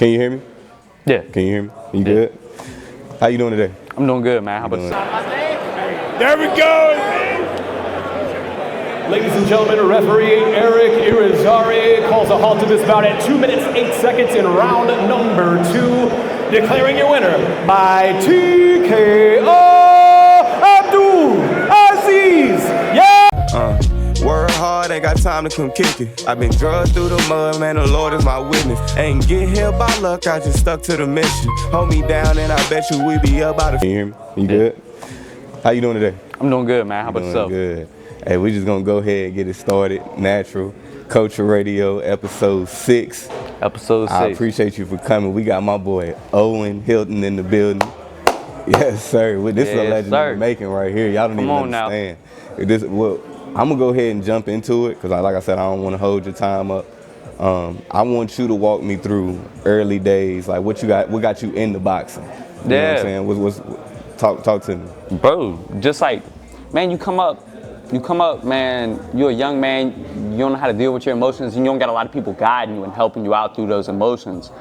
Can you hear me? Yeah. Can you hear me? You good? How you doing today? I'm doing good, man. How about you? There we go. Ladies and gentlemen, referee Eric Irizarry calls a halt to this bout at 2 minutes, 8 seconds in round number 2, declaring your winner by TKO Abdul Aziz. Yeah! Work hard, ain't got time to come kick it. I've been drugged through the mud, man, the Lord is my witness. Ain't get here by luck, I just stuck to the mission. Hold me down and I bet you we be up out of. Can you hear me? You good? How you doing today? I'm doing good, man. How about yourself? Good. Hey, we just gonna go ahead and get it started. Natural Culture Radio, episode 6. Episode 6. I appreciate you for coming. We got my boy Owen, Hylton in the building. Yes, sir. This is a legend in the making right here. Y'all don't even understand. I'm gonna go ahead and jump into it because, like I said, I don't want to hold your time up. I want you to walk me through early days, like what got you into boxing. You know what I'm saying? Talk to me, bro. Just like, man, you come up, man. You're a young man. You don't know how to deal with your emotions, and you don't got a lot of people guiding you and helping you out through those emotions.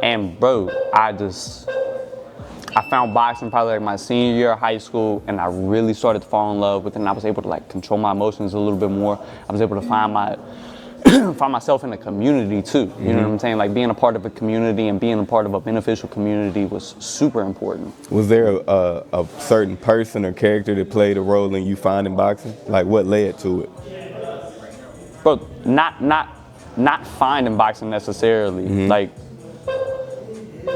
And bro, I found boxing probably like my senior year of high school, and I really started to fall in love with it, and I was able to like control my emotions a little bit more. I was able to find myself in a community too. You know what I'm saying? Like being a part of a community and being a part of a beneficial community was super important. Was there a certain person or character that played a role in you finding boxing? Like what led to it? Bro, not finding boxing necessarily. Like,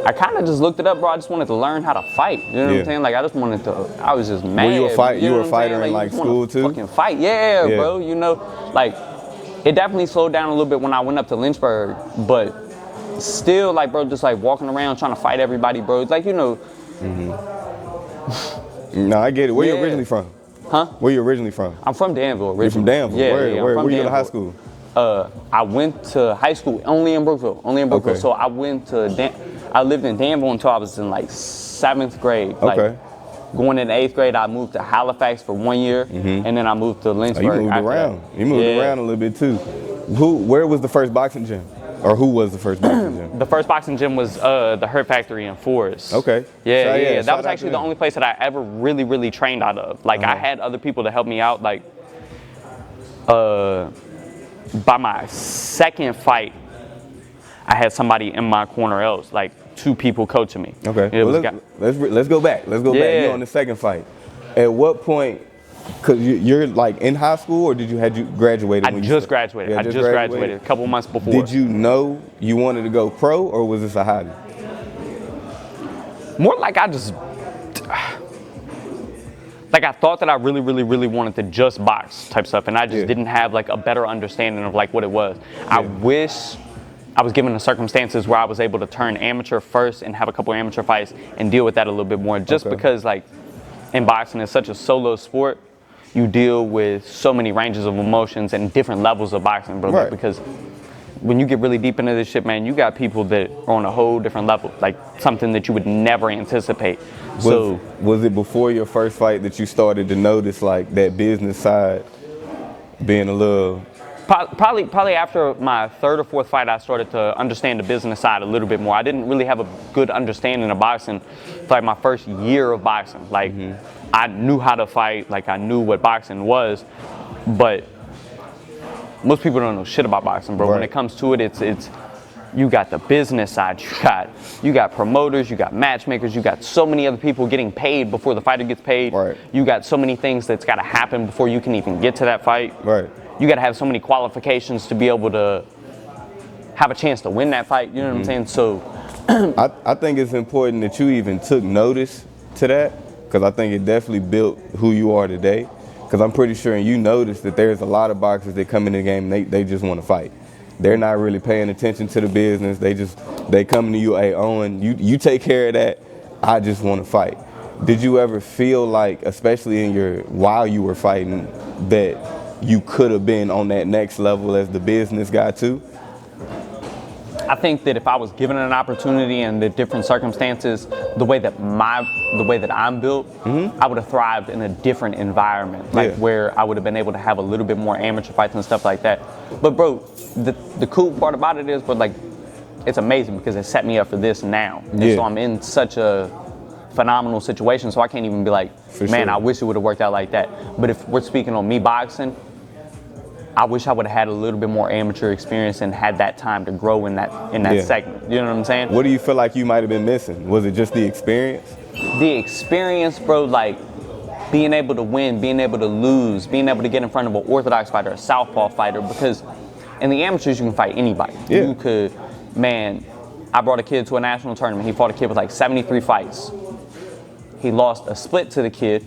I kind of just looked it up, bro. I just wanted to learn how to fight. You know what I'm saying? Like, I was just mad. Were you a fighter in like school too? Fucking fight, yeah, bro. You know, like, it definitely slowed down a little bit when I went up to Lynchburg, but still, like, bro, just like walking around trying to fight everybody, bro. It's like, you know. No, I get it. Where you originally from? Huh? Where you originally from? I'm from Danville originally. You're from Danville? Yeah, Where you go to high school? I went to high school only in Brookville. Okay. So I lived in Danville until I was in like 7th grade. Like, going into 8th grade, I moved to Halifax for 1 year, and then I moved to Lynchburg. You moved around. You moved around a little bit too. Where was the first boxing gym? Or who was the first boxing gym? The first boxing gym was the Hurt Factory in Forest. Okay. Yeah. That was actually the only place that I ever really, really trained out of. Like, I had other people to help me out. Like, by my second fight, I had somebody in my corner else, like 2 people coaching me. Okay. Let's go back. You're on the second fight. At what point? Cause you're like in high school, or had you graduated? I just graduated. I just graduated a couple months before. Did you know you wanted to go pro, or was this a hobby? More like I thought that I really, really, really wanted to just box type stuff, and I just didn't have like a better understanding of like what it was. I wish I was given the circumstances where I was able to turn amateur first and have a couple amateur fights and deal with that a little bit more. Just because like in boxing, it's such a solo sport. You deal with so many ranges of emotions and different levels of boxing, bro. Right. Because when you get really deep into this shit, man, you got people that are on a whole different level, like something that you would never anticipate. Was it before your first fight that you started to notice like that business side being a little? Probably after my 3rd or 4th fight, I started to understand the business side a little bit more. I didn't really have a good understanding of boxing for like my first year of boxing. Like, I knew how to fight, like I knew what boxing was, but most people don't know shit about boxing, bro. Right. When it comes to it, it's you got the business side, you got promoters, you got matchmakers, you got so many other people getting paid before the fighter gets paid. Right. You got so many things that's got to happen before you can even get to that fight. Right. You got to have so many qualifications to be able to have a chance to win that fight. You know what I'm saying? So, I think it's important that you even took notice to that, because I think it definitely built who you are today. Because I'm pretty sure you noticed that there's a lot of boxers that come in the game and they just want to fight. They're not really paying attention to the business. They come to you, hey Owen, you take care of that. I just want to fight. Did you ever feel like, especially while you were fighting, that you could have been on that next level as the business guy too? I think that if I was given an opportunity and the different circumstances, the way that I'm built, I would have thrived in a different environment, like where I would have been able to have a little bit more amateur fights and stuff like that. But bro, the cool part about it is, but like it's amazing because it set me up for this now. And Yeah. so I'm in such a phenomenal situation, so I can't even be like, man, sure. I wish it would have worked out like that. But if we're speaking on me boxing, I wish I would have had a little bit more amateur experience and had that time to grow in that Yeah. segment. You know what I'm saying? What do you feel like you might have been missing? Was it just the experience? The experience, bro, like being able to win, being able to lose, being able to get in front of an orthodox fighter, a southpaw fighter, because in the amateurs you can fight anybody. Yeah. You could, man, I brought a kid to a national tournament. He fought a kid with like 73 fights. He lost a split to the kid,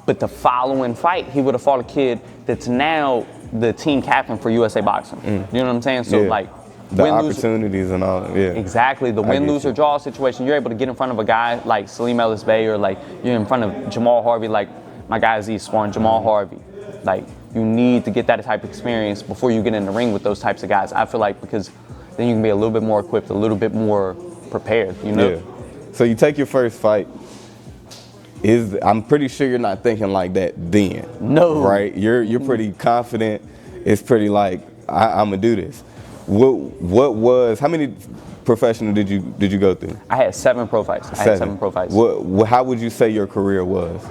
but the following fight, he would have fought a kid that's now the team captain for USA Boxing. You know what I'm saying? So Yeah. like, The win, lose, opportunities and all that, yeah. exactly, the I win, get lose, you. or draw situation, you're able to get in front of a guy like Salim Ellis Bey, or like you're in front of Jamal Harvey, like my guy Aziz sparring Jamal Harvey. Like, you need to get that type of experience before you get in the ring with those types of guys. I feel like, because then you can be a little bit more equipped, a little bit more prepared, you know? Yeah. So you take your first fight. I'm pretty sure you're not thinking like that then. No. Right? You're pretty confident. It's pretty like, I'm gonna do this. How many professional did you go through? I had 7 pro fights. I had 7 pro fights. How would you say your career was?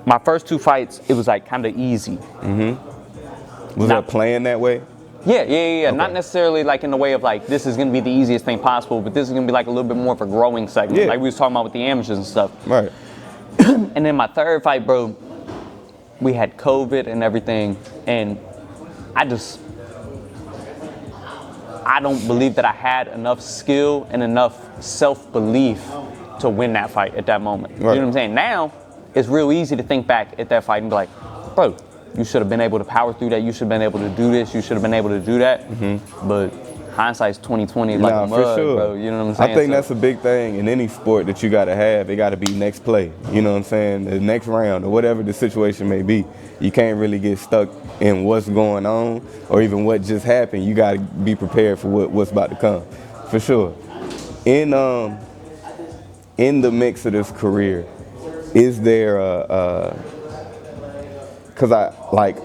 My first 2 fights, it was like kind of easy. Was that playing that way? Yeah. Okay. Not necessarily like in the way of like, this is gonna be the easiest thing possible, but this is gonna be like a little bit more of a growing segment. Yeah. Like we was talking about with the amateurs and stuff. Right. And then my third fight, bro, we had COVID and everything, and I don't believe that I had enough skill and enough self-belief to win that fight at that moment. Right. You know what I'm saying? Now, it's real easy to think back at that fight and be like, bro, you should have been able to power through that. You should have been able to do this. You should have been able to do that. But hindsight's 20/20 like a mud, for sure. bro. You know what I'm saying? I think that's a big thing in any sport that you gotta have. It gotta be next play. You know what I'm saying? The next round or whatever the situation may be. You can't really get stuck in what's going on or even what just happened. You gotta be prepared for what's about to come. For sure. In the mix of this career, is there because I like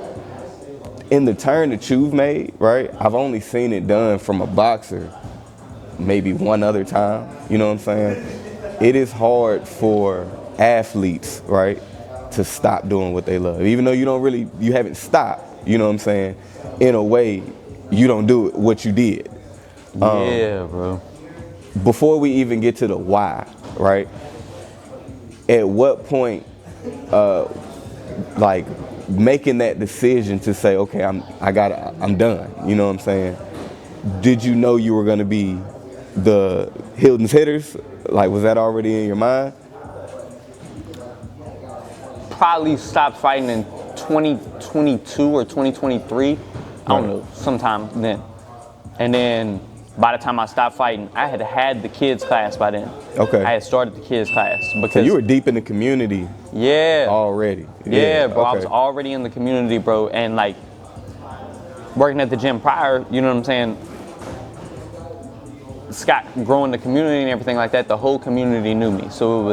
in the turn that you've made, right? I've only seen it done from a boxer maybe one other time, you know what I'm saying? It is hard for athletes, right, to stop doing what they love. Even though you haven't stopped, you know what I'm saying? In a way, you don't do what you did. Yeah, bro. Before we even get to the why, right? At what point, like making that decision to say, okay, I'm done. You know what I'm saying? Did you know you were gonna be the Hylton's hitters? Like, was that already in your mind? Probably stopped fighting in 2022 or 2023. I don't know, sometime then. And then by the time I stopped fighting, I had the kids class by then. Okay. I had started the kids class because So you were deep in the community already. Yeah, bro. I okay. was already in the community, bro, and like working at the gym prior, you know what I'm saying? Scott growing the community and everything like that, the whole community knew me. So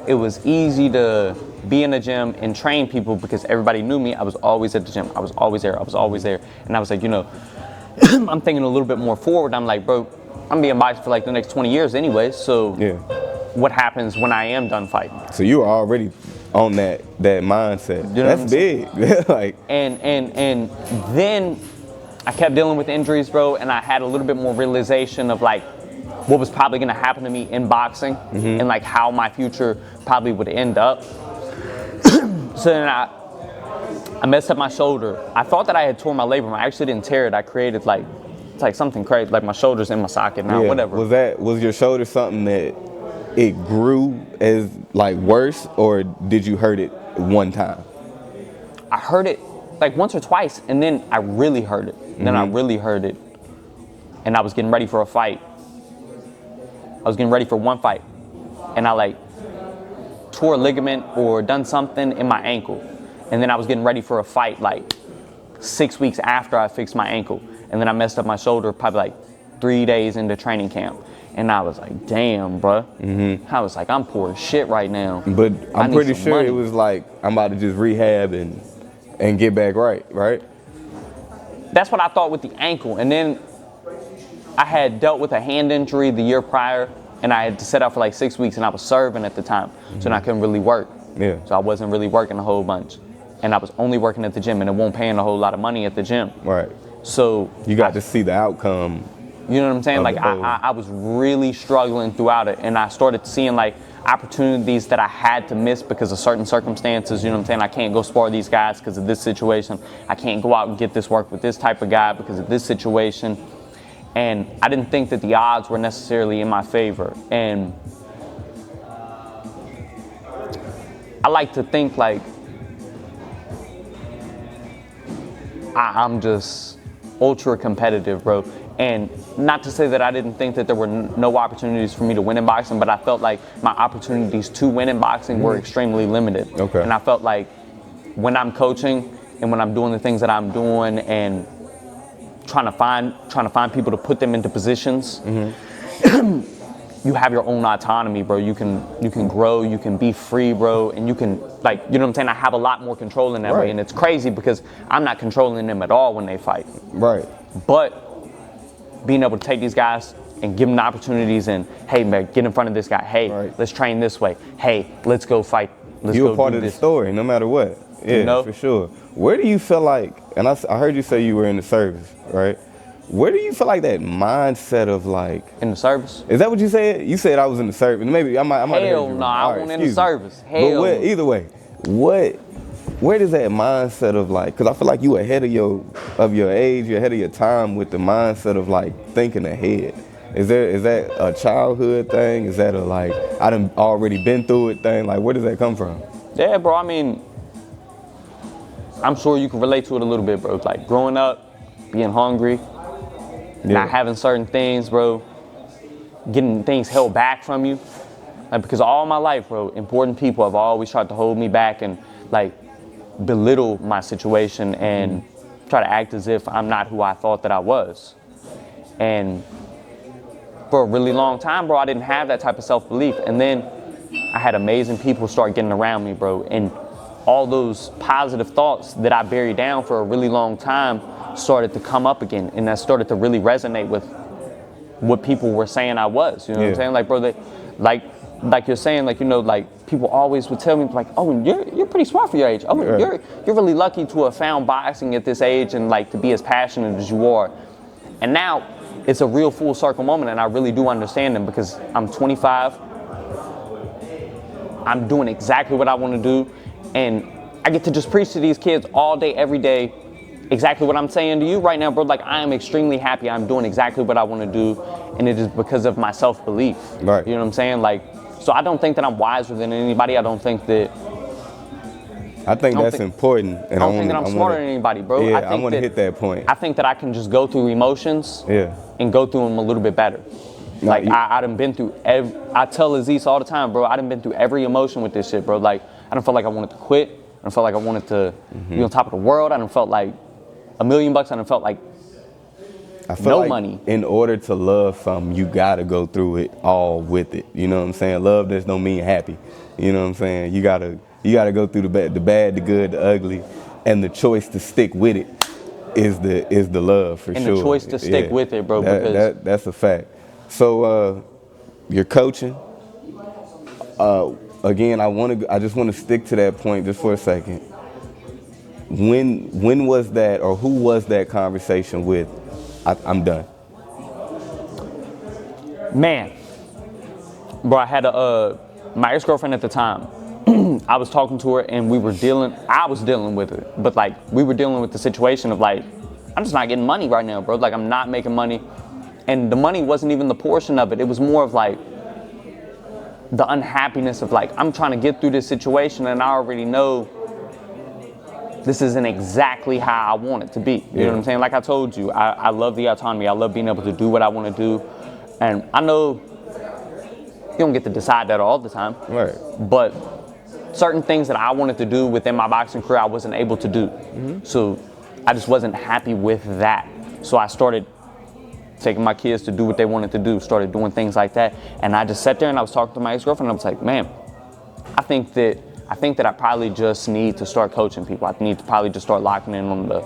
it was easy to be in the gym and train people because everybody knew me. I was always at the gym. I was always there. And I was like, you know, I'm thinking a little bit more forward. I'm like, bro, I'm being boxing for like the next 20 years anyway. So what happens when I am done fighting? So you were already on that mindset. You know That's big. Like, and then I kept dealing with injuries, bro, and I had a little bit more realization of like what was probably gonna happen to me in boxing and like how my future probably would end up. So then I messed up my shoulder. I thought that I had torn my labrum. I actually didn't tear it. I created like, it's like something crazy, like my shoulder's in my socket now, whatever. Was your shoulder something that it grew as like worse, or did you hurt it one time? I hurt it like once or twice, and then I really hurt it. Then I really hurt it, and I was getting ready for a fight. I was getting ready for one fight, and I like tore a ligament or done something in my ankle, and then I was getting ready for a fight like 6 weeks after I fixed my ankle, and then I messed up my shoulder probably like 3 days into training camp. And I was like, damn, bruh. I was like, I'm poor as shit right now. But I'm pretty sure money. it was like, I'm about to just rehab and get back right? That's what I thought with the ankle. And then I had dealt with a hand injury the year prior, and I had to sit out for like 6 weeks, and I was serving at the time, so I couldn't really work. Yeah. So I wasn't really working a whole bunch, and I was only working at the gym, and it won't paying a whole lot of money at the gym. Right. So You got to see the outcome. you know what I'm saying? Of Like the whole- I was really struggling throughout it, and I started seeing like opportunities that I had to miss because of certain circumstances. You know what I'm saying? I can't go spar these guys because of this situation. I can't go out and get this work with this type of guy because of this situation. And I didn't think that the odds were necessarily in my favor. And I like to think like I'm just ultra competitive, bro. And not to say that I didn't think that there were no opportunities for me to win in boxing, but I felt like my opportunities to win in boxing were extremely limited. Okay. And I felt like when I'm coaching and when I'm doing the things that I'm doing and trying to find people to put them into positions, you have your own autonomy, bro. You can grow, you can be free, bro, and you can, like, you know what I'm saying? I have a lot more control in that way, and it's crazy because I'm not controlling them at all when they fight. Right. But being able to take these guys and give them the opportunities and, hey, man, get in front of this guy. Hey, let's train this way. Hey, let's go fight. Let's You're go a part do of the this. story, no matter what. Yeah, You know? for sure. Where do you feel like, and I heard you say you were in the service, right? Where do you feel like that mindset of like, In the service? is that what you said? You said I was in the service. Maybe I might have heard Hell you no, wrong. I All right, wasn't in the excuse me. service. But Hell no. either way, where does that mindset of like, because I feel like you ahead of your age, you're ahead of your time with the mindset of like thinking ahead. Is that a childhood thing? Is that a like, I done already been through it thing? Like, where does that come from? Yeah, bro, I mean, I'm sure you can relate to it a little bit, bro. Like growing up, being hungry, not having certain things, bro, getting things held back from you. Like, because all my life, bro, important people have always tried to hold me back and like belittle my situation and try to act as if I'm not who I thought that I was. And for a really long time, bro, I didn't have that type of self-belief. And then I had amazing people start getting around me, bro. And all those positive thoughts that I buried down for a really long time started to come up again. And that started to really resonate with what people were saying I was. You know what I'm saying? Like, bro, they, like you're saying, like, you know, like people always would tell me, like, Owen, you're pretty smart for your age. Owen, you're really lucky to have found boxing at this age and like to be as passionate as you are. And now it's a real full circle moment, and I really do understand them because I'm 25. I'm doing exactly what I want to do, and I get to just preach to these kids all day, every day, exactly what I'm saying to you right now, bro. Like, I am extremely happy. I'm doing exactly what I want to do, and it is because of my self-belief. Right. You know what I'm saying? Like, so I don't think that I'm wiser than anybody. I don't think that. I think that's important. And I don't think that I'm smarter than anybody, bro. Yeah, I want to think hit that point. I think that I can just go through emotions and go through them a little bit better. Like, I done been through I tell Aziz all the time, bro, I done been through every emotion with this shit, bro. Like, I done felt like I wanted to quit. I done felt like I wanted to be on top of the world. I done felt like $1 million. I done felt like I feel no like money. In order to love something, you gotta go through it all with it. You know what I'm saying? Love just don't mean happy. You know what I'm saying? You gotta go through the bad, the good, the ugly, and the choice to stick with it is the love for and sure. the choice to stick with it, bro. Because That's a fact. So you're coaching. Again, I just want to stick to that point just for a second. When was that, or who was that conversation with? I'm done. Man, bro, I had my ex-girlfriend at the time. I was talking to her and I was dealing with it, but like we were dealing with the situation of like, I'm just not getting money right now, bro. Like, I'm not making money, and the money wasn't even the portion of it. It was more of like the unhappiness of like, I'm trying to get through this situation and I already know this isn't exactly how I want it to be. You know what I'm saying? Like I told you, I love the autonomy. I love being able to do what I want to do. And I know you don't get to decide that all the time. Right. But certain things that I wanted to do within my boxing career, I wasn't able to do. So I just wasn't happy with that. So I started taking my kids to do what they wanted to do, started doing things like that. And I just sat there and I was talking to my ex-girlfriend and I was like, man, I think that I probably just need to start coaching people. I need to probably just start locking in on the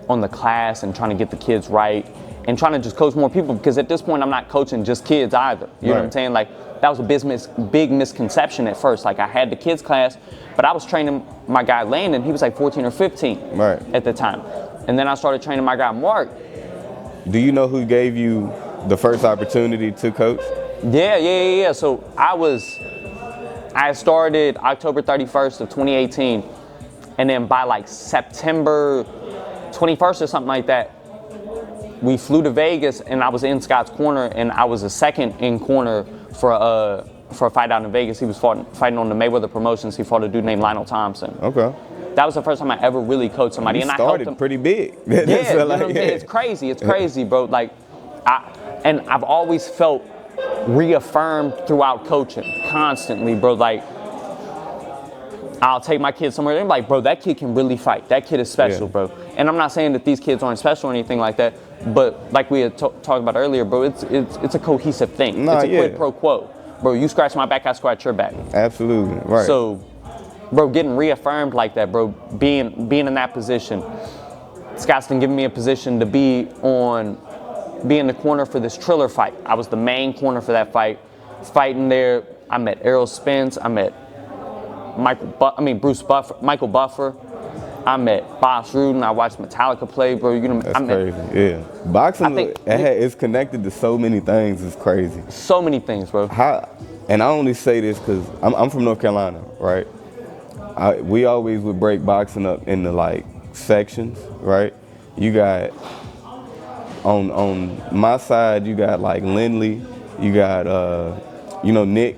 on the class and trying to get the kids right and trying to just coach more people, because at this point I'm not coaching just kids either. You know what I'm saying? Like, that was a big misconception at first. Like, I had the kids class, but I was training my guy Landon. He was like 14 or 15 at the time. And then I started training my guy Mark. Do you know who gave you the first opportunity to coach? Yeah. So I started October 31st of 2018. And then by like September 21st or something like that, we flew to Vegas, and I was in Scott's corner, and I was a second in corner for a fight out in Vegas. He was fighting on the Mayweather Promotions. He fought a dude named Lionel Thompson. Okay. That was the first time I ever really coached somebody. You and started I helped him. pretty big. Yeah, you know what I'm saying? It's crazy. It's crazy, bro. Like, I've always felt reaffirmed throughout coaching, constantly, bro. Like, I'll take my kids somewhere, and they're like, bro, that kid can really fight. That kid is special, bro. And I'm not saying that these kids aren't special or anything like that, but like we had talked about earlier, bro, it's a cohesive thing. It's a quid pro quo. Bro, you scratch my back, I scratch your back. Absolutely, right. So, bro, getting reaffirmed like that, bro, being in that position. Scott's been giving me a position to be in the corner for this Triller fight. I was the main corner for that fight. Fighting there, I met Errol Spence, I met Michael Buffer. I met Boss Rudin. I watched Metallica play, bro. You know, that's crazy. Yeah, boxing it's connected to so many things. It's crazy. So many things, bro. And I only say this because I'm from North Carolina, right? We always would break boxing up into like sections, right? You got on my side, you got like Lindley, you got Nick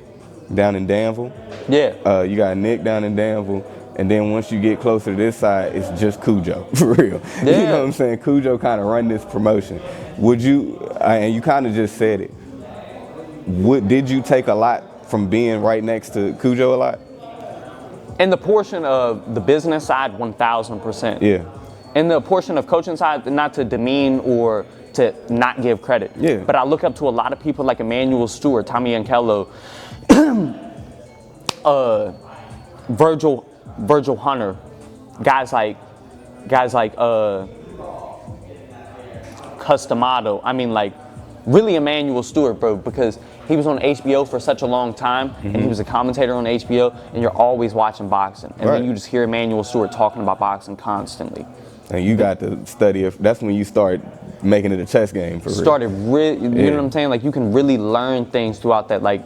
down in Danville. Yeah. You got Nick down in Danville. And then once you get closer to this side, it's just Cujo, for real. Yeah. You know what I'm saying? Cujo kind of run this promotion. Would you, and you kind of just said it, did you take a lot from being right next to Cujo a lot? In the portion of the business side, 1,000%. Yeah. In the portion of coaching side, not to demean or to not give credit. Yeah. But I look up to a lot of people like Emmanuel Stewart, Tommy Yankello, Virgil Hunter, guys like Customato. I mean, like, really Emmanuel Stewart, bro, because he was on HBO for such a long time, and he was a commentator on HBO, and you're always watching boxing, and then you just hear Emmanuel Stewart talking about boxing constantly. And you got to study it. That's when you start making it a chess game for real. You know what I'm saying? Like, you can really learn things throughout that, like,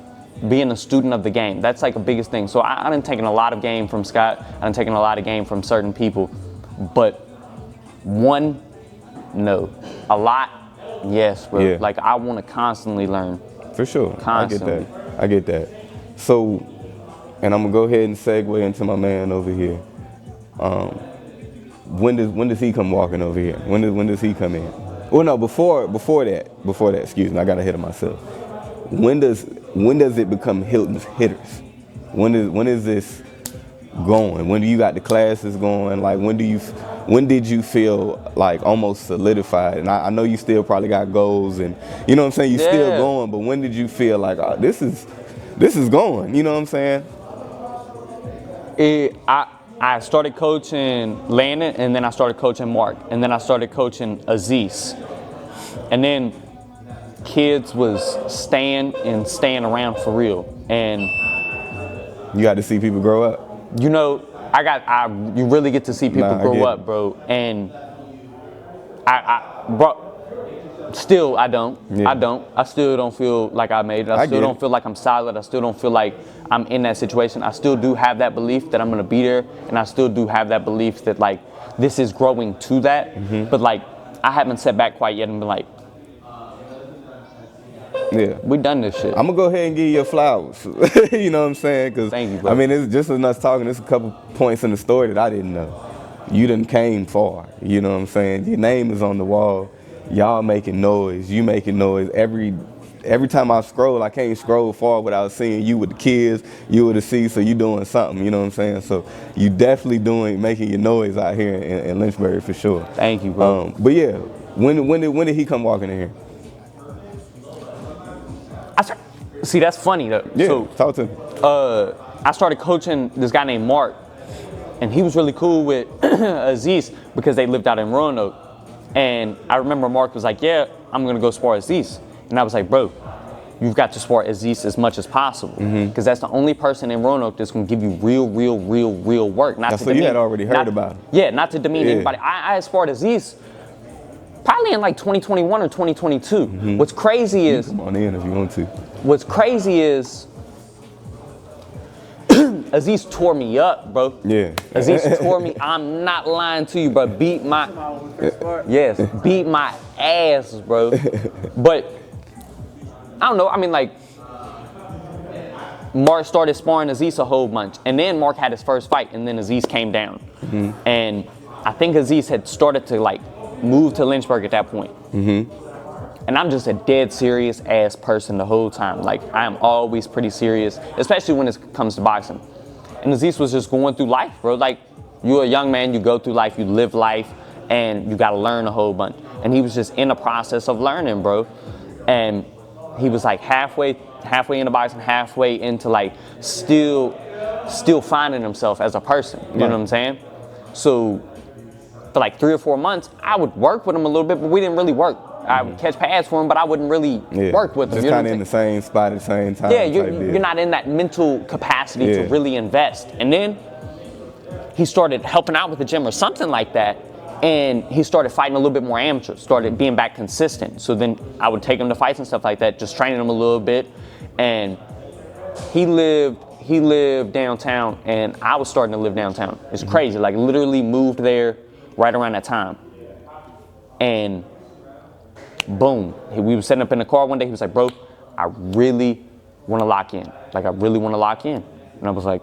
being a student of the game. That's like a biggest thing. So I done taken a lot of game from Scott. I done taken a lot of game from certain people. But no. A lot, yes, bro. Yeah. Like, I want to constantly learn. For sure. Constantly. I get that. So, and I'm going to go ahead and segue into my man over here. When does he come walking over here? When does he come in? Well, no, before that, excuse me, I got ahead of myself. When does it become Hylton's Hitters? When is this going? When do you got the classes going? Like, when did you feel like almost solidified? And I know you still probably got goals, and you know what I'm saying, you still going, but when did you feel like, oh, this is going, you know what I'm saying? I started coaching Landon, and then I started coaching Mark, and then I started coaching Aziz. And then kids was staying around for real. And you got to see people grow up. You know, you really get to see people grow up, bro. And still I don't. Yeah. I still don't feel like I made it. I still don't feel like I'm solid. I still don't feel like I'm in that situation. I still do have that belief that I'm gonna be there, and I still do have that belief that, like, this is growing to that. Mm-hmm. But, like, I haven't sat back quite yet and been like, yeah, we done this shit. I'm gonna go ahead and give you your flowers. You know what I'm saying? Cause thank you, bro. I mean, it's just as us talking. There's a couple points in the story that I didn't know. You done came far. You know what I'm saying? Your name is on the wall. Y'all making noise. You making noise. Every time I scroll, I can't scroll far without seeing you with the kids. You with the C, so you doing something. You know what I'm saying? So you definitely making your noise out here in Lynchburg for sure. Thank you, bro. But yeah, when did he come walking in here? See, that's funny though. Yeah, so, talk to me. I started coaching this guy named Mark, and he was really cool with Aziz because they lived out in Roanoke. And I remember Mark was like, yeah, I'm gonna go spar Aziz. And I was like, bro, you've got to spar Aziz as much as possible. Because that's the only person in Roanoke that's gonna give you real work. Not That's to what you demean, had already heard about him. Yeah, not to demean anybody. I had sparred Aziz probably in like 2021 or 2022. What's crazy is, Come on in if you want to. what's crazy is, Aziz tore me up, bro. Yeah. Aziz tore me. I'm not lying to you, bro. Beat my ass, bro. But I don't know. I mean, like, Mark started sparring Aziz a whole bunch, and then Mark had his first fight, and then Aziz came down, and I think Aziz had started to like move to Lynchburg at that point. And I'm just a dead serious ass person the whole time. Like, I am always pretty serious, especially when it comes to boxing. And Aziz was just going through life, bro. Like, you're a young man, you go through life, you live life, and you gotta learn a whole bunch. And he was just in the process of learning, bro. And he was like halfway into boxing, halfway into like still finding himself as a person. You know what I'm saying? So for like 3 or 4 months, I would work with him a little bit, but we didn't really work. I would catch pads for him, but I wouldn't really work with him. Just kind of in the same spot at the same time. Yeah, you're not in that mental capacity to really invest. And then he started helping out with the gym or something like that, and he started fighting a little bit more amateur, started being back consistent. So then I would take him to fights and stuff like that, just training him a little bit. And he lived downtown, and I was starting to live downtown. It's crazy, like literally moved there right around that time. And boom, we were sitting up in the car one day. He was like, bro, I really want to lock in. Like, I really want to lock in. And I was like,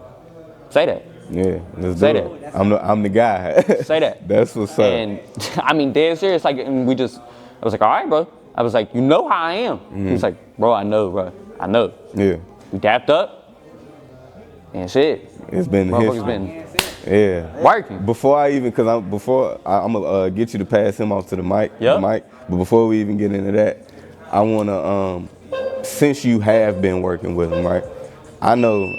say that. Yeah, let's Say do that. it. I'm the guy. Say that. That's what's up. And I mean, dead serious. Like, and I was like, all right, bro. I was like, you know how I am. He was like, bro, I know, bro. I know. Yeah. We dapped up, and shit. It's been Motherfuckers history. been working. Before I'm gonna get you to pass him off to the mic. Yep. But before we even get into that, I wanna since you have been working with him, right? I know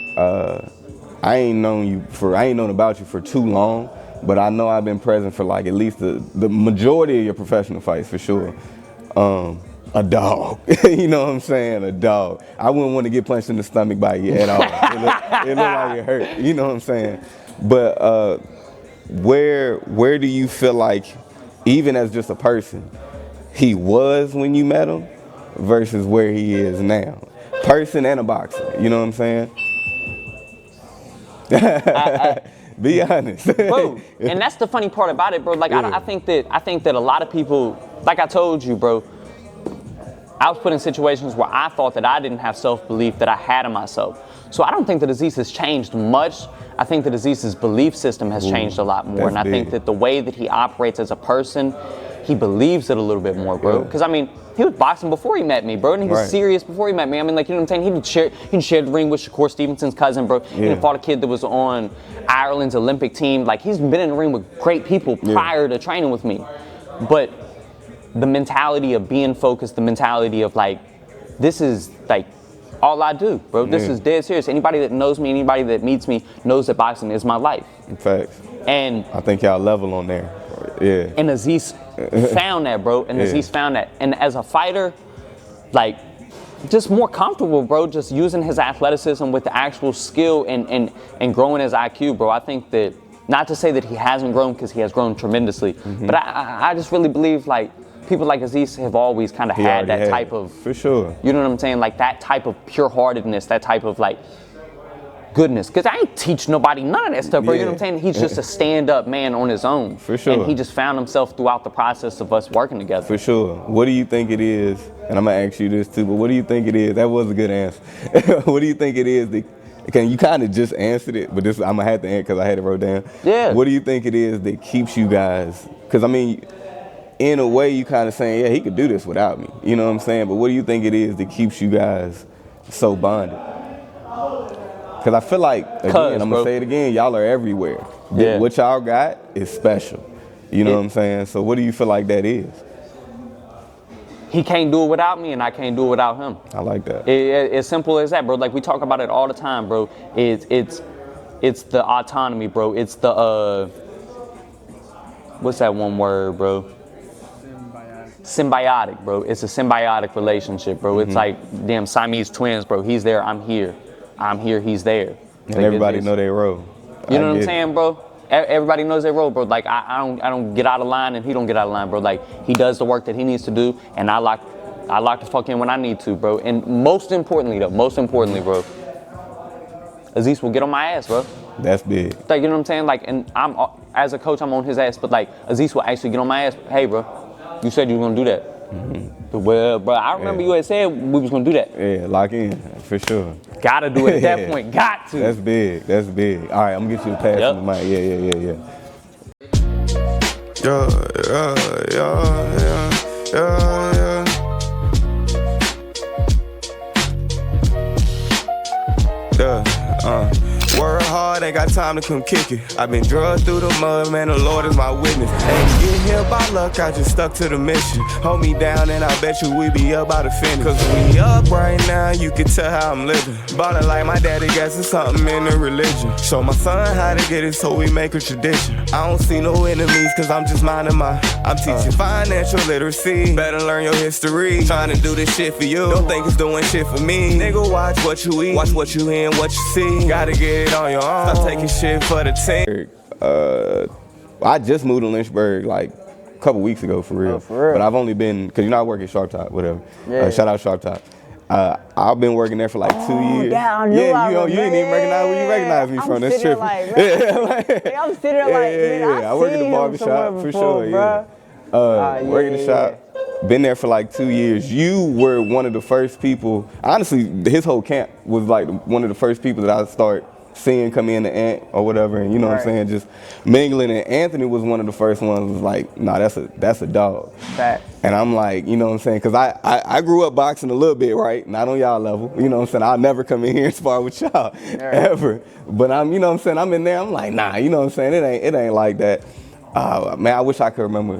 I ain't known about you for too long, but I know I've been present for like at least the majority of your professional fights for sure. A dog, you know what I'm saying? A dog. I wouldn't want to get punched in the stomach by you at all. It look like it hurt, you know what I'm saying? But where do you feel like, even as just a person, he was when you met him versus where he is now? Person and a boxer, you know what I'm saying? Be honest. Bro, and that's the funny part about it, bro. Like, I think that a lot of people, like I told you, bro, I was put in situations where I thought that I didn't have self-belief that I had in myself. So I don't think that Aziz has changed much. I think that Aziz's belief system has changed a lot more. And I think that the way that he operates as a person, he believes it a little bit more, bro. Because, I mean, he was boxing before he met me, bro. And he was serious before he met me. I mean, like, you know what I'm saying? He shared the ring with Shakur Stevenson's cousin, bro. He fought a kid that was on Ireland's Olympic team. Like, he's been in the ring with great people prior to training with me. But the mentality of being focused, the mentality of like, this is like all I do, bro. This is dead serious. Anybody that knows me, anybody that meets me knows that boxing is my life. In fact. And I think y'all level on there. Yeah. And Aziz found that, bro. And Aziz found that. And as a fighter, like, just more comfortable, bro, just using his athleticism with the actual skill and growing his IQ, bro. I think that, not to say that he hasn't grown, because he has grown tremendously, but I just really believe, like, people like Aziz have always kind of had that type of, for sure. You know what I'm saying? Like that type of pure-heartedness, that type of like goodness. Because I ain't teach nobody none of that stuff, bro. You know what I'm saying? He's just a stand-up man on his own. For sure. And he just found himself throughout the process of us working together. For sure. What do you think it is? And I'm gonna ask you this too, but what do you think it is? That was a good answer. What do you think it is that, you kind of just answered it, but this I'm gonna have to answer because I had it wrote down. Yeah. What do you think it is that keeps you guys? Because I mean, in a way, you kind of saying, yeah, he could do this without me. You know what I'm saying? But what do you think it is that keeps you guys so bonded? Because I feel like, again, I'm going to say it again, y'all are everywhere. Yeah. What y'all got is special. You know what I'm saying? So what do you feel like that is? He can't do it without me, and I can't do it without him. I like that. As simple as that, bro. Like, we talk about it all the time, bro. It's the autonomy, bro. It's the, what's that one word, bro? symbiotic, bro. It's a symbiotic relationship, bro. It's like damn Siamese twins, bro. He's there, I'm here. I'm here, he's there. And everybody know their role. You know what I'm saying, bro? Everybody knows their role, bro. Like I don't get out of line and he don't get out of line, bro. Like he does the work that he needs to do, and I lock the fuck in when I need to, bro. And most importantly, bro, Aziz will get on my ass, bro. That's big. Like, you know what I'm saying? Like, and I'm as a coach, I'm on his ass, but like Aziz will actually get on my ass. Hey, bro, you said you were gonna do that. Well, bro, I remember you had said we was gonna do that. Yeah, lock in for sure. Gotta do it at that point. Got to. That's big. That's big. All right, I'm gonna get you the pass in the mic. Yeah. Work hard, ain't got time to come kick it. I've been drugged through the mud, man, the Lord is my witness. Ain't get here by luck, I just stuck to the mission. Hold me down and I bet you we be up by the finish. Cause we up right now, you can tell how I'm living. Ballin' like my daddy, guess it's something in the religion. Show my son how to get it so we make a tradition. I don't see no enemies cause I'm just minding I'm teaching financial literacy. Better learn your history. Trying to do this shit for you. Don't think it's doing shit for me. Nigga, watch what you eat. Watch what you hear and what you see. Gotta get it on your own. Stop taking shit for the team. I just moved to Lynchburg like a couple weeks ago, for real. Oh, for real? But I've only been, cause you know I work at Sharp Top, whatever. Yeah. Shout out Sharp Top. I've been working there for like 2 years. Yeah, I knew you didn't even recognize where you recognize me from. That's tripping. I'm sitting there like, man, I work at the barbershop for sure. Work at the shop. Been there for like 2 years. You were one of the first people. Honestly, his whole camp was like one of the first people that I start seeing come in the Ant or whatever, and you know what I'm saying, just mingling. And Anthony was one of the first ones. Was like, nah, that's a dog. Fact. And I'm like, you know what I'm saying, because I grew up boxing a little bit, right? Not on y'all level, you know what I'm saying. I'll never come in here and spar with y'all ever. But I'm, you know what I'm saying, I'm in there. I'm like, nah, you know what I'm saying. It ain't like that. Man, I wish I could remember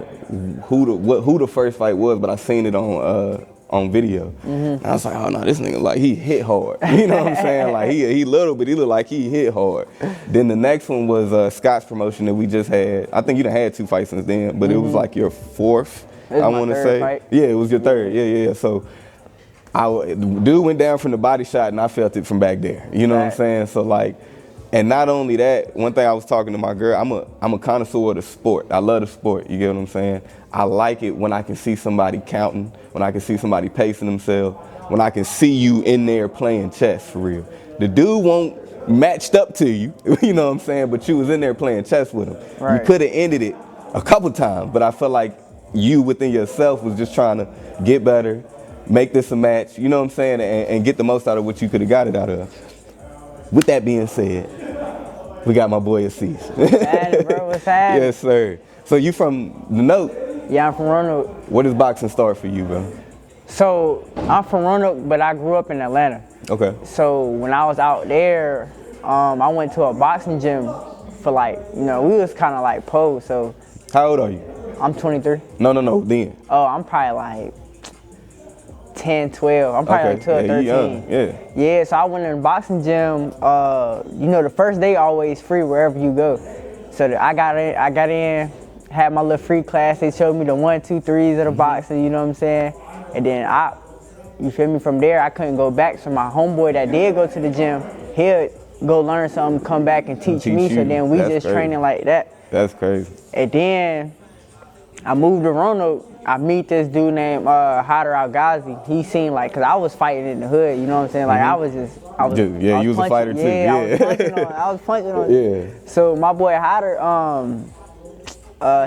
who the first fight was, but I seen it on video. And I was like, oh no, this nigga, like, he hit hard. You know what I'm saying? Like he little, but he looked like he hit hard. Then the next one was Scott's promotion that we just had. I think you done had 2 fights since then, but it was like your 4th, I want to say. Fight. Yeah, it was your 3rd. Yeah. So dude went down from the body shot and I felt it from back there. You know what I'm saying? So like, and not only that, one thing I was talking to my girl, I'm a connoisseur of the sport. I love the sport, you get what I'm saying? I like it when I can see somebody counting, when I can see somebody pacing themselves, when I can see you in there playing chess for real. The dude won't matched up to you, you know what I'm saying, but you was in there playing chess with him. Right. You could have ended it a couple times, but I felt like you within yourself was just trying to get better, make this a match, you know what I'm saying, and get the most out of what you could have got it out of. With that being said, we got my boy Aziz. What's happening, bro? What's happening? Yes, sir. So you from the Note? Yeah, I'm from Roanoke. Where does boxing start for you, bro? So I'm from Roanoke, but I grew up in Atlanta. Okay. So when I was out there, I went to a boxing gym for like, you know, we was kind of like pros. So how old are you? I'm 23. No, then. Oh, I'm probably like 10, 12. I'm probably like 12, 13. Young. Yeah, so I went in the boxing gym. You know, the first day always free wherever you go. So I got in, had my little free class. They showed me the 1, 2, 3s of the boxing, you know what I'm saying? And then you feel me, from there I couldn't go back. So my homeboy that did go to the gym, he'll go learn something, come back and teach me. You. So then we That's just crazy. training like that. That's crazy. And then I moved to Roanoke. I meet this dude named Hylton Al-Ghazi. He seemed like, cause I was fighting in the hood, you know what I'm saying? Like I was you was a fighter too. I was punching on it. So my boy Hylton,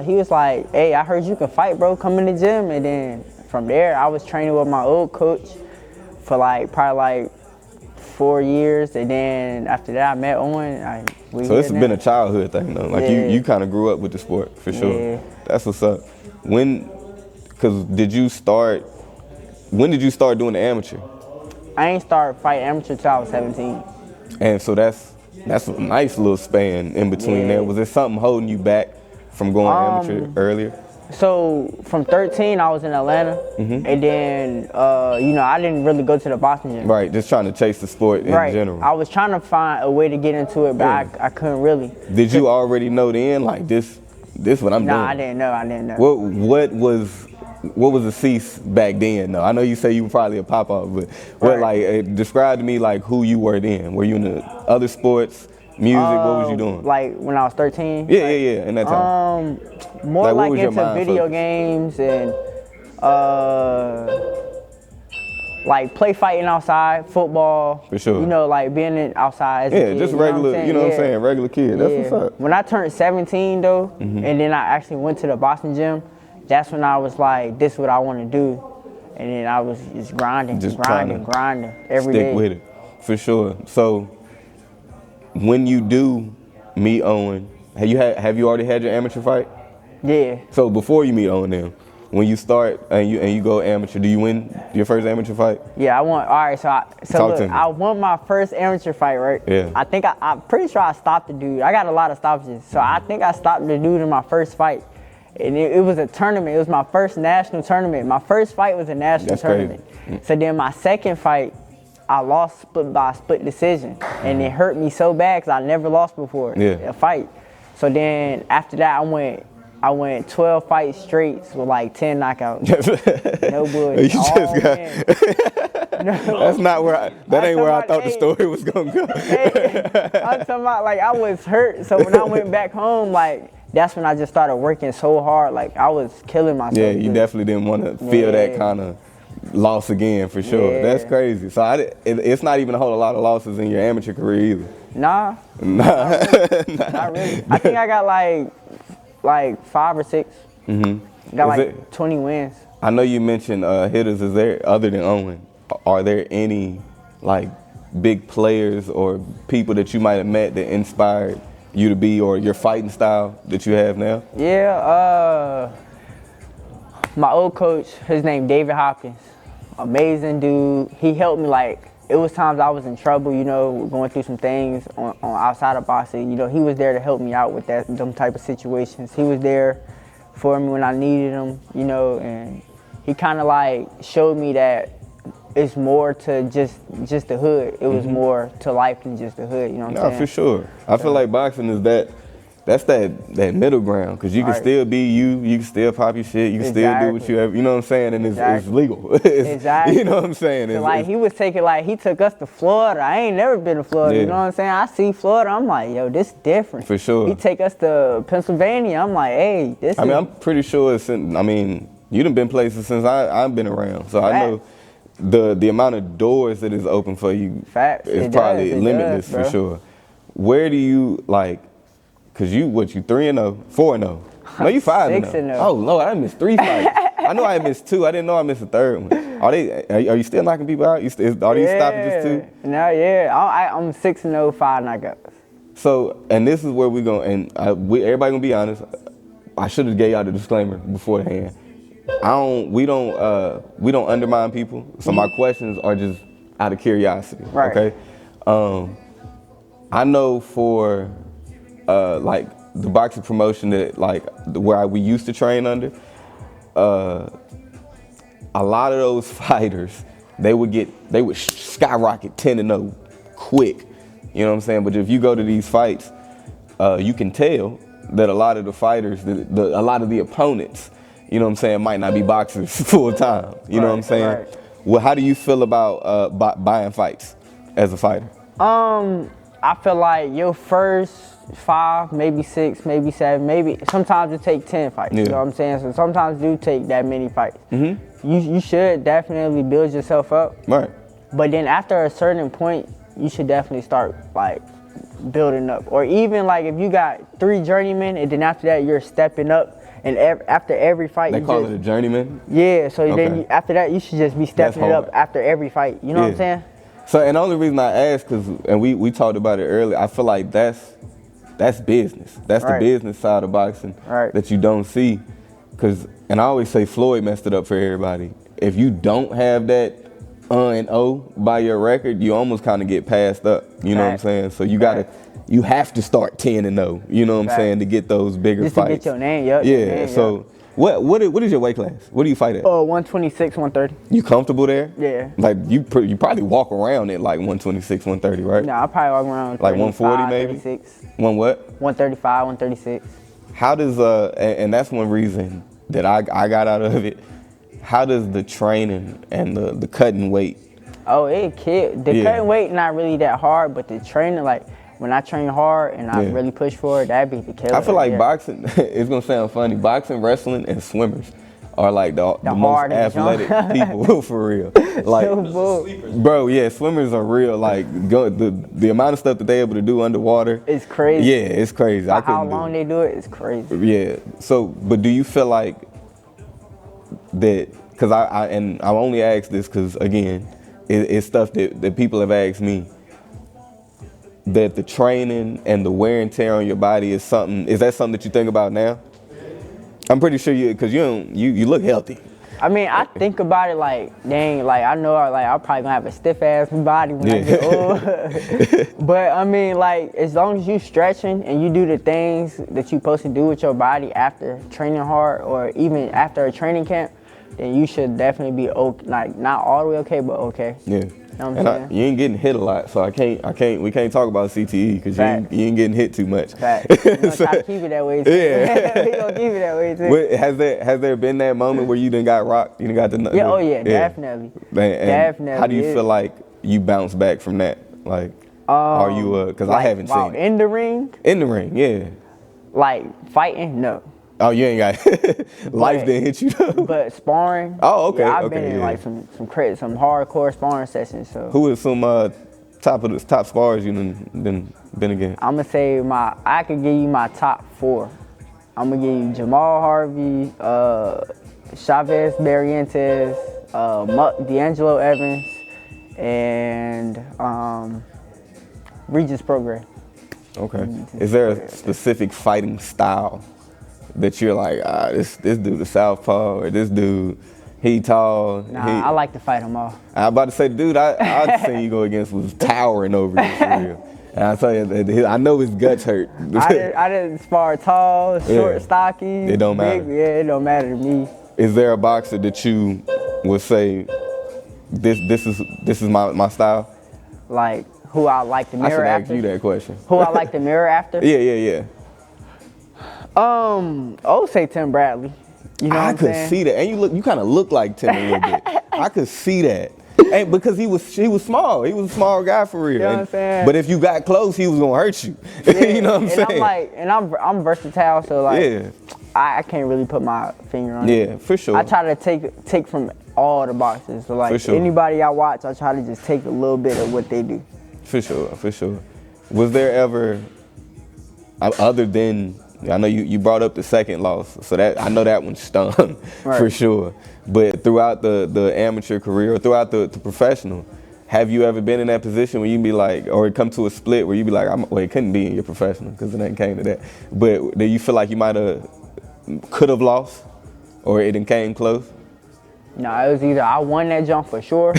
he was like, hey, I heard you can fight, bro, come in the gym. And then from there, I was training with my old coach for like, probably like 4 years. And then after that, I met Owen. So this has been a childhood thing though. Like you kind of grew up with the sport for sure. Yeah. That's what's up. When did you start doing the amateur? I ain't started fighting amateur till I was 17. And so that's a nice little span in between there. Was there something holding you back from going amateur earlier? So from 13, I was in Atlanta, and then you know, I didn't really go to the boxing gym. Right, just trying to chase the sport in general. I was trying to find a way to get into it, but I couldn't really. Did you already know then, like this what I'm doing? Nah, I didn't know. What was what was the cease back then though? I know you say you were probably a pop-off, but what describe to me like who you were then. Were you in the other sports, music? What was you doing? Like when I was 13? Yeah, in that time. More Like, what like was your into mind video focus? games and like play fighting outside, football. For sure. You know, like being outside as a kid. Just you know regular, what I'm you know what I'm saying? Regular kid. That's what's up. When I turned 17 though, and then I actually went to the boxing gym, that's when I was like, this is what I want to do. And then I was just grinding every day. Stick with it, for sure. So when you do meet Owen, have you already had your amateur fight? Yeah. So before you meet Owen then, when you start and you go amateur, do you win your first amateur fight? Yeah, I won. All right, so Talk look, to me. I won my first amateur fight, right? Yeah. I think I'm pretty sure I stopped the dude. I got a lot of stoppages, so I think I stopped the dude in my first fight. And it was a tournament. It was my first national tournament. My first fight was a national That's tournament. crazy. So then my second fight, I lost by a split decision. And it hurt me so bad because I never lost before a fight. So then after that, I went 12 fights straight with like 10 knockouts. No bullshit. You just got. That's not where that ain't where I thought the story was gonna go. I'm talking about like I was hurt. So when I went back home, like that's when I just started working so hard. Like I was killing myself. Yeah, you definitely didn't want to feel that kind of loss again, for sure. Yeah. That's crazy. So it's not even a whole lot of losses in your amateur career either. Nah. Nah. Not really. I think I got like 5 or 6. Got like 20 wins. I know you mentioned hitters. Is there, other than Owen, are there any like big players or people that you might have met that inspired you to be, or your fighting style that you have now? Yeah, my old coach, his name David Hopkins. Amazing dude. He helped me, like, it was times I was in trouble, you know, going through some things on outside of boxing. You know, he was there to help me out with them type of situations. He was there for me when I needed him, you know, and he kind of like showed me that it's more to just the hood. It was more to life than just the hood, you know what I'm saying? For sure. I feel like boxing is that's that middle ground, because you can still be you can still pop your shit, you can still do what you ever, you know what I'm saying, and it's legal. Exactly. You know what I'm saying? So like he took us to Florida. I ain't never been to Florida, you know what I'm saying? I see Florida, I'm like, yo, this different. For sure. He take us to Pennsylvania, I'm like, hey, this I mean, I'm pretty sure you done been places since I've been around, so I know the amount of doors that is open for you is probably limitless, for sure. Where do you like? Cause you 3-0, 4-0. No, you 5-0. 6-0. Oh Lord, I missed 3 fights. I know I missed 2. I didn't know I missed a third one. Are you still knocking people out? Are these stoppages too? No, yeah. I'm 6-0, 5 knockouts. So, and this is where we go, and everybody gonna be honest. I should have gave y'all the disclaimer beforehand. We don't undermine people. So my questions are just out of curiosity. Right. Okay. I know for like the boxing promotion that where we used to train under, a lot of those fighters, they would skyrocket 10-0 quick. You know what I'm saying? But if you go to these fights, you can tell that a lot of the fighters, a lot of the opponents, you know what I'm saying, might not be boxers full time. You know what I'm saying? Right. Well, how do you feel about buying fights as a fighter? I feel like your first 5, maybe 6, maybe 7, sometimes it take 10 fights. You know what I'm saying? So sometimes it do take that many fights. You should definitely build yourself up. Right. But then after a certain point, you should definitely start like building up. Or even like if you got 3 journeymen and then after that you're stepping up, and after every fight They call it a journeyman? Yeah, so then after that you should just be stepping it up after every fight. You know what I'm saying? So, and the only reason I asked, and we talked about it earlier, I feel like that's business. That's the business side of boxing that you don't see. And I always say Floyd messed it up for everybody. If you don't have that and O by your record, you almost kind of get passed up. You know what I'm saying? So you have to start 10-0. You know what I'm saying, to get those bigger just fights. Just to get your name. Yep. Yeah. Your name, So what is your weight class? What do you fight at? 126, 130. You comfortable there? Yeah. Like you probably walk around at like 126, 130, right? Nah, I probably walk around like 140 maybe. 36. One what? 135, 136. How does and that's one reason that I got out of it. how does the training and the cutting weight? Oh, it killed. The cutting weight not really that hard, but the training, like when I train hard and I really push for it, that'd be the killer. I feel like boxing, it's gonna sound funny, boxing, wrestling, and swimmers are like the most athletic people for real. Like, bro, yeah, swimmers are real. Like, the amount of stuff that they're able to do underwater. It's crazy. Yeah, it's crazy. By how long they do it, it's crazy. Yeah. So, but do you feel like that? Because I only ask this because again, it's stuff that people have asked me. That the training and the wear and tear on your body is something. Is that something that you think about now? I'm pretty sure because you look healthy. I mean, I think about it like, dang, like I know like I'm probably gonna have a stiff ass body when I get old. But I mean, like as long as you stretching and you do the things that you're supposed to do with your body after training hard or even after a training camp, then you should definitely be okay. Like not all the way okay, but okay. Yeah. You know what I'm saying? You ain't getting hit a lot, so we can't talk about CTE because you ain't getting hit too much. Fact. We're gonna try to keep it that way too. Yeah. We gonna keep it that way too. Has there been that moment where you done got rocked? You done got the yeah, oh yeah, definitely. Definitely. How do you feel like you bounce back from that? Like, are you because I haven't seen it. In the ring? In the ring, yeah. Like fighting? No. Oh, you ain't got life didn't hit you though. But sparring. Oh, okay. Yeah, I've been in like some hardcore sparring sessions. So who is some top sparring you done been against? I'm gonna say I could give you my top 4. I'm gonna give you Jamal Harvey, Chavez Barrientos, D'Angelo Evans, and Regis Prograis. Okay. Is there a specific fighting style that you're like, this dude the southpaw, or this dude, he tall? Nah, I like to fight them all. I'm about to say, the dude I seen you go against was towering over you for real. And I tell you, I know his guts hurt. I didn't spar tall, short, stocky. It don't matter. Big, yeah, it don't matter to me. Is there a boxer that you would say, this is my style? Like who I like to mirror after? I should ask you that question. Who I like to mirror after? Yeah. I would say Tim Bradley. You know what I'm saying? I could see that, and you kind of look like Tim a little bit. I could see that, and because he was small. He was a small guy for real. You know what I'm saying? But if you got close, he was gonna hurt you. Yeah, you know what I'm saying? I'm versatile, so like, yeah. I can't really put my finger on it. Yeah, for sure. I try to take from all the boxers. So like anybody I watch, I try to just take a little bit of what they do. For sure. Was there ever, other than, I know you brought up the second loss, so that I know that one stung for sure. But throughout the amateur career, or throughout the professional, have you ever been in that position where you be like, or it come to a split where you be like, well, it couldn't be in your professional because it ain't came to that. But do you feel like you could have lost, or it didn't came close? No, it was either I won that jump for sure,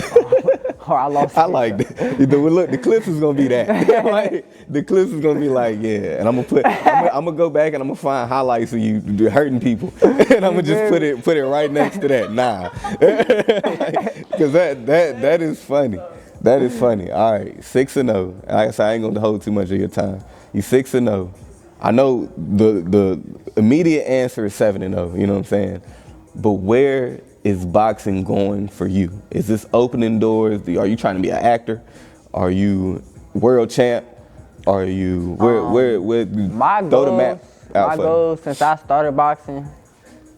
or I lost. I like that. Look, the clips is gonna be that. Like, the clips is gonna be like, yeah. And I'm gonna go back and I'm gonna find highlights of you hurting people, and I'm gonna just put it right next to that. Nah, because that is funny. That is funny. All right, 6-0. Like I said, I ain't gonna hold too much of your time. You 6-0. I know the immediate answer is 7-0. You know what I'm saying? But where is boxing going for you? Is this opening doors? Are you trying to be an actor? Are you world champ? Are you where my goal since I started boxing,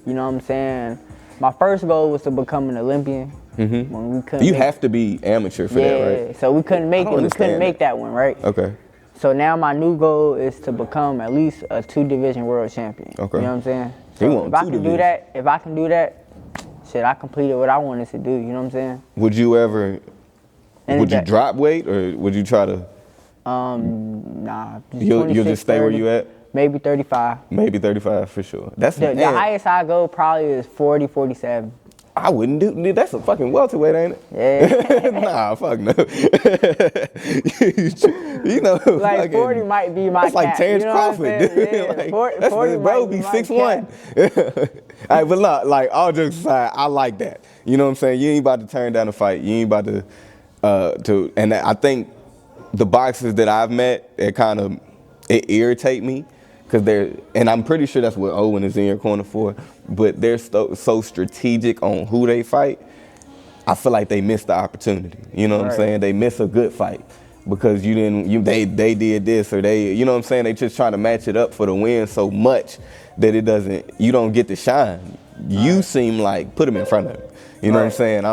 you know what I'm saying? My first goal was to become an Olympian. Mm-hmm. When we couldn't have to be amateur for that, right? Yeah, so we couldn't make it. We couldn't make that one, right? Okay. So now my new goal is to become at least a 2-division world champion. Okay. You know what I'm saying? So if I can do that, shit, I completed what I wanted to do. You know what I'm saying? Would you drop weight, or would you try to? Nah. You'll just stay 30, where you at? Maybe 35. Maybe 35 for sure. That's the highest I go probably is 40, 47. I wouldn't do. That's a fucking welterweight, ain't it? Yeah. Nah, fuck no. You know, like fucking, 40 might be my. That's like Terrence Crawford. Yeah, like, 40 bro be 6'1". All right, but look, like all jokes aside, I like that. You know what I'm saying? You ain't about to turn down a fight. You ain't about to. And I think the boxers that I've met, it irritate me. Because and I'm pretty sure that's what Owen is in your corner for, but they're so strategic on who they fight. I feel like they missed the opportunity. You know what I'm saying? They miss a good fight because they did this or you know what I'm saying? They just trying to match it up for the win so much that you don't get to shine. You seem like, put him in front of him. You know what I'm saying?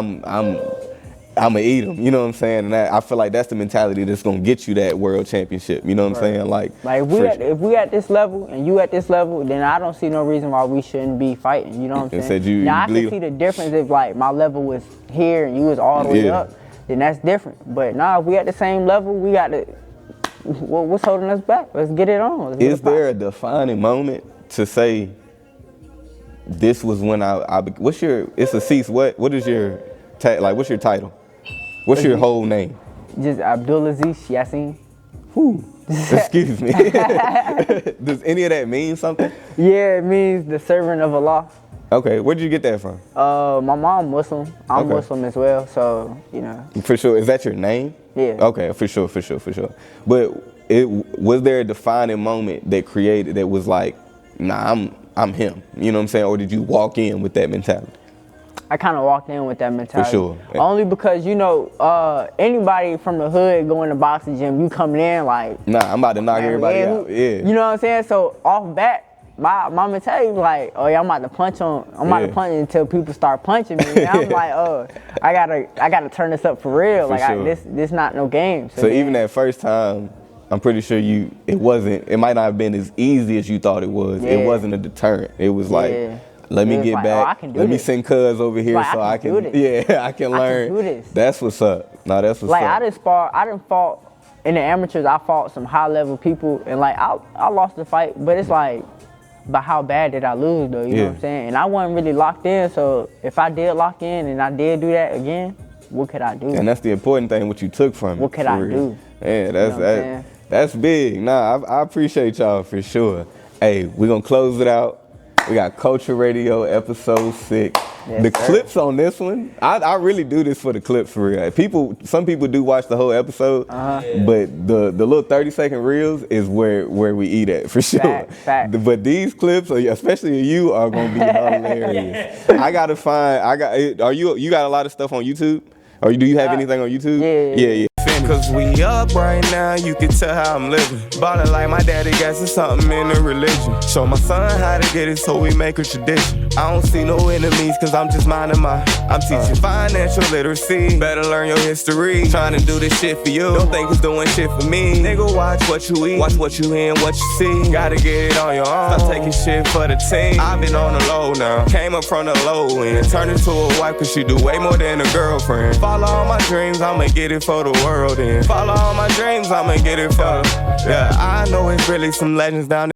I'm gonna eat them, you know what I'm saying? And I feel like that's the mentality that's gonna get you that world championship, you know what I'm saying? Like if we at this level and you at this level, then I don't see no reason why we shouldn't be fighting, you know what I'm saying? Now I can see the difference if like my level was here and you was all the way up, then that's different. But if we at the same level, we got to, what's holding us back? Let's get it on. Is there a defining moment to say, this was when it's Aziz, what is your, what's your title? What's your whole name? Just Aziz Yasin. Whew. Excuse me. Does any of that mean something? Yeah, it means the servant of Allah. Okay, where'd you get that from? My mom Muslim. I'm Muslim as well, so, you know. For sure, is that your name? Yeah. Okay, for sure. But was there a defining moment that was like, nah, I'm him, you know what I'm saying? Or did you walk in with that mentality? I kind of walked in with that mentality. For sure. Yeah. Only because, you know, anybody from the hood going to boxing gym, you coming in like, nah, I'm about to knock everybody out. Yeah. You know what I'm saying? So off bat, my mentality was like, oh yeah, I'm about to punch until people start punching me. And I'm like, oh, I gotta turn this up for real. This not no game. So even that first time, I'm pretty sure it might not have been as easy as you thought it was. Yeah. It wasn't a deterrent. It was like, let me get back. Let me send cuz over here so I can learn. I can do this. That's what's up. No, that's what's up. I didn't fought in the amateurs. I fought some high level people, and I lost the fight. But it's like, but how bad did I lose though? You know what I'm saying? And I wasn't really locked in. So if I did lock in and I did do that again, what could I do? And that's the important thing. What you took from it. What could I do? Yeah, that's big. Nah, I appreciate y'all for sure. Hey, we're gonna close it out. We got Kulture Radio, episode 6. Yes, the clips on this one, I really do this for the clips for real. Some people do watch the whole episode, but the little 30-second reels is where we eat at for sure. Fact. But these clips, especially you, are gonna be hilarious. You got a lot of stuff on YouTube? Or do you have anything on YouTube? Yeah. Cause we up right now, you can tell how I'm living. Ballin' like my daddy got something in the religion. Show my son how to get it so we make a tradition. I don't see no enemies cause I'm just minding I'm teaching financial literacy. Better learn your history. Trying to do this shit for you. Don't think it's doing shit for me. Nigga, watch what you eat. Watch what you hear and what you see. Gotta get it on your own. Stop taking shit for the team. I've been on the low now. Came up from the low end. Turned into a wife cause she do way more than a girlfriend. Follow all my dreams, I'ma get it for the world. Follow all my dreams, I'ma get it for. Yeah, I know it's really some legends down there.